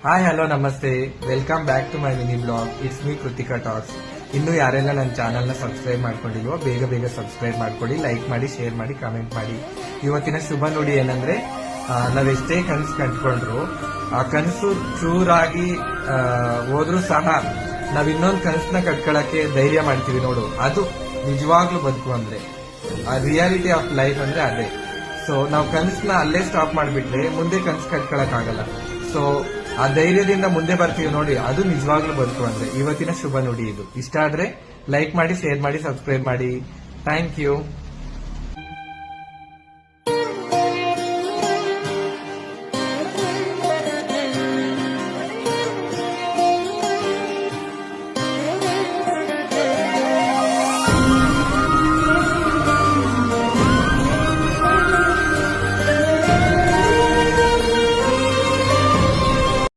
Hi hello namaste, welcome back to my mini blog. It's me Krithika talks. ಇನ್ನು ಯಾರೆಲ್ಲ ನನ್ನ ಚಾನಲ್ನ ಸಬ್ಸ್ಕ್ರೈಬ್ ಮಾಡ್ಕೊಂಡಿಲ್ವೋ ಬೇಗ ಬೇಗ ಸಬ್ಸ್ಕ್ರೈಬ್ ಮಾಡ್ಕೊಳ್ಳಿ, ಲೈಕ್ ಮಾಡಿ, ಶೇರ್ ಮಾಡಿ, ಕಾಮೆಂಟ್ ಮಾಡಿ. ಇವತ್ತಿನ ಶುಭ ನುಡಿ ಏನಂದ್ರೆ, ನಾವೆಷ್ಟೇ ಕನಸು ಕಂಡ್ಕೊಂಡ್ರು ಆ ಕನಸು ಚೂರಾಗಿ ಹೋದ್ರೂ ಸಹ ನಾವ್ ಇನ್ನೊಂದು ಕನಸನ್ನ ಕಟ್ಕೊಳಕ್ಕೆ ಧೈರ್ಯ ಮಾಡ್ತೀವಿ ನೋಡು, ಅದು ನಿಜವಾಗ್ಲೂ ಬದುಕು ಅಂದ್ರೆ, ಆ ರಿಯಾಲಿಟಿ ಆಫ್ ಲೈಫ್ ಅಂದ್ರೆ ಅದೇ. ಸೊ ನಾವು ಕನಸನ್ನ ಅಲ್ಲೇ ಸ್ಟಾಪ್ ಮಾಡ್ಬಿಟ್ರೆ ಮುಂದೆ ಕನಸು ಕಟ್ಕೊಳಕ್ ಆಗಲ್ಲ. ಸೊ ಆ ಧೈರ್ಯದಿಂದ ಮುಂದೆ ಬರ್ತೀವಿ ನೋಡಿ, ಅದು ನಿಜವಾಗ್ಲೂ ಬದುಕು ಅಂದ್ರೆ. ಇವತ್ತಿನ ಶುಭ ನುಡಿ ಇದು. ಇಷ್ಟ ಆದ್ರೆ ಲೈಕ್ ಮಾಡಿ, ಶೇರ್ ಮಾಡಿ, ಸಬ್ಸ್ಕ್ರೈಬ್ ಮಾಡಿ. Thank you.